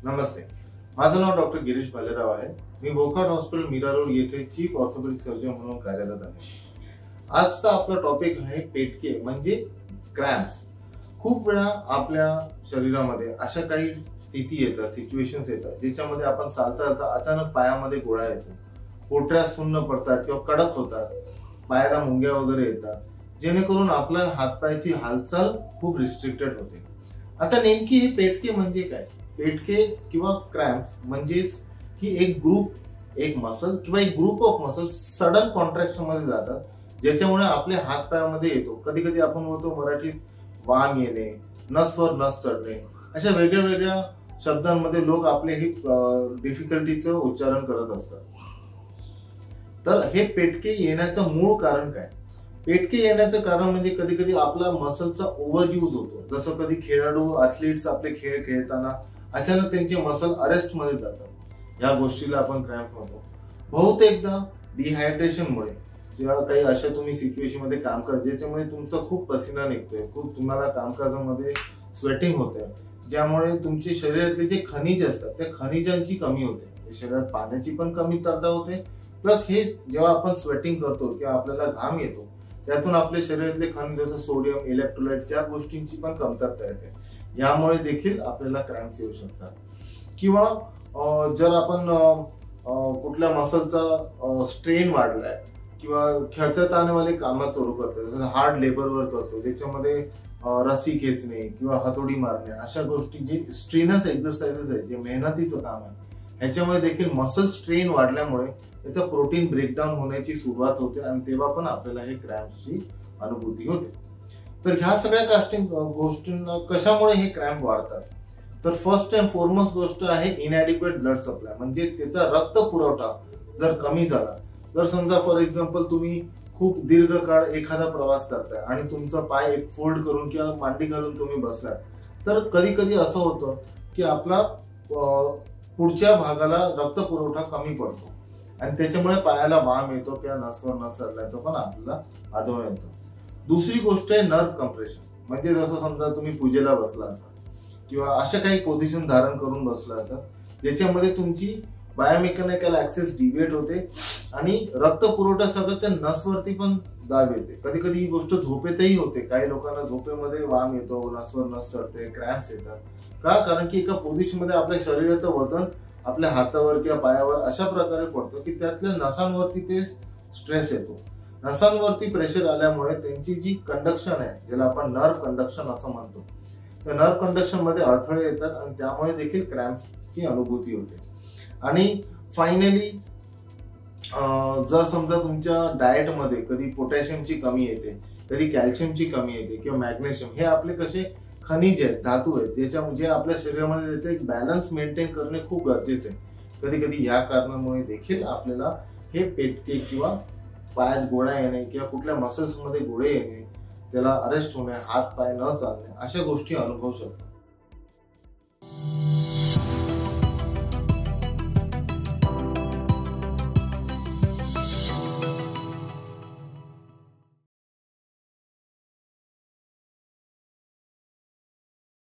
नमस्ते. माझं नाव डॉक्टर गिरीश भालेराव आहे. मी भोकाड hospital Mira road येथे चीफ ऑर्थोपेडिक सर्जन म्हणून कार्यरत आहे. आजचा आपला टॉपिक आहे पेटके म्हणजे क्रॅम्प्स. खूप वेळा आपल्या शरीरामध्ये अशा काही स्थिती येतात, सिच्युएशन्स येतात ज्याच्यामध्ये आपण चालता चालता अचानक पायामध्ये गोळा येतो, पोटऱ्या सुन्न पडतात किंवा कडक होतात, पायाला मुंग्या वगैरे येतात, जेणेकरून आपल्या हातपायाची हालचाल खूप रिस्ट्रिक्टेड होते. आता नेमकी हे पेटके म्हणजे काय? पेटके किंवा क्रॅम्प्स म्हणजेच की एक मसल किंवा एक group of muscle sudden contraction मध्ये जातात, ज्याच्यामुळे आपल्या हात पायामध्ये येतो. कधी कधी आपण बोलतो मराठीत वाम येणे, नसवर नस चढणे, अशा वेगळ्या वेगळ्या शब्दांमध्ये लोक आपले ही डिफिकल्टीचं उच्चारण करत असतात. तर हे पेटके येण्याचं मूळ कारण काय? पेटके येण्याचं कारण म्हणजे कधी कधी आपला मसलचा ओव्हर यूज होतो. जसं कधी खेळाडू ॲथलीट्स आपले खेळ खेळताना अचानक त्यांचे मसल अरेस्ट मध्ये जातात, या गोष्टीला आपण क्रॅम्प म्हणतो. बहुतेकदा डिहायड्रेशनमुळे जेव्हा काही अशा तुम्ही सिच्युएशन मध्ये काम करता ज्याच्यामध्ये तुमचा खूप पसिना निघतोय, खूप तुम्हाला कामकाजामध्ये स्वेटिंग होते, ज्यामुळे तुमच्या शरीरातले जे खनिज असतात त्या खनिजांची कमी होते, शरीरात पाण्याची पण कमतरता होते. प्लस हे जेव्हा आपण स्वेटिंग करतो किंवा आपल्याला घाम येतो त्यातून आपल्या शरीरातले खनिज जसं सोडियम, इलेक्ट्रोलाइट्स या गोष्टींची पण कमतरता येते. यामुळे देखील आपल्याला क्रॅम्प्स येऊ शकतात. किंवा जर आपण कुठल्या मसलचा स्ट्रेन वाढलाय किंवा खेचत आणेवाले कामं सुरू करतो, जसं हार्ड लेबर वर्क असतो ज्याच्यामध्ये रस्सी खेचणे किंवा हातोडी मारणे, अशा गोष्टी जे स्ट्रेनस एक्सरसाइजेस आहे, जे मेहनतीचं काम आहे, ह्याच्यामध्ये देखील मसल स्ट्रेन वाढल्यामुळे त्याचा प्रोटीन ब्रेकडाऊन होण्याची सुरुवात होते आणि तेव्हा पण आपल्याला हे क्रॅम्प्सची अनुभूती होते. तर ह्या सगळ्या गोष्टींना कशामुळे हे क्रॅम्प वाढतात? तर फर्स्ट अँड फॉरमोस्ट गोष्ट आहे इनएडिक्वेट ब्लड सप्लाय, म्हणजे त्याचा रक्त पुरवठा जर कमी झाला. जर समजा फॉर एक्झाम्पल तुम्ही खूप दीर्घ काळ एखादा प्रवास करताय आणि तुमचा पाय एक फोल्ड करून किंवा मांडी घालून तुम्ही बसलाय, तर कधी कधी असं होतं की आपला पुढच्या भागाला रक्त पुरवठा कमी पडतो आणि त्याच्यामुळे पायाला वाम येतो किंवा नसवर नस चढल्याचं पण आपल्याला आढळून येतं. दुसरी गोष्ट आहे नर्व कम्प्रेशन, म्हणजे जसं समजा तुम्ही पूजेला बसला असाल किंवा अशा काही पोझिशन धारण करून बसला असाल ज्याच्यामध्ये तुमची बायोमेकॅनिकल ऍक्सेस डिव्हिएट होते आणि रक्त पुरवठा सगळं त्या नसवरती पण दाब येते. कधी कधी ही गोष्ट झोपेतही होते. काही लोकांना झोपेमध्ये वाम येतो, नसवर नस चढते, क्रॅम्प्स येतात. का? कारण की एका पोझिशन मध्ये आपल्या शरीराचं वजन आपल्या हातावर किंवा पायावर अशा प्रकारे पडतं की त्यातल्या नसांवरती ते स्ट्रेस येतो. नसांवरती प्रेशर आल्यामुळे त्यांची जी कंडक्शन आहे, ज्याला आपण नर्व कंडक्शन असं म्हणतो, त्या नर्व कंडक्शन मध्ये अडथळे येतात आणि त्यामुळे देखील क्रॅम्प्सची अनुभूती होते. आणि फायनली जर समजा तुमच्या डाएटमध्ये कधी पोटॅशियमची कमी येते, कधी कॅल्शियमची कमी येते किंवा मॅग्नेशियम, हे आपले कसे खनिज आहेत, धातू आहेत, ज्याच्यामुळे आपल्या शरीरामध्ये त्याचे एक बॅलन्स मेंटेन करणे खूप गरजेचे आहे. कधी कधी या कारणामुळे देखील आपल्याला हे पेटके किंवा पायात गोळा येणे किंवा कुठल्या मसल्स मध्ये गोळे येणे, त्याला अरेस्ट होणे, हात पाय न चालणे, अशा गोष्टी अनुभवू शकतो.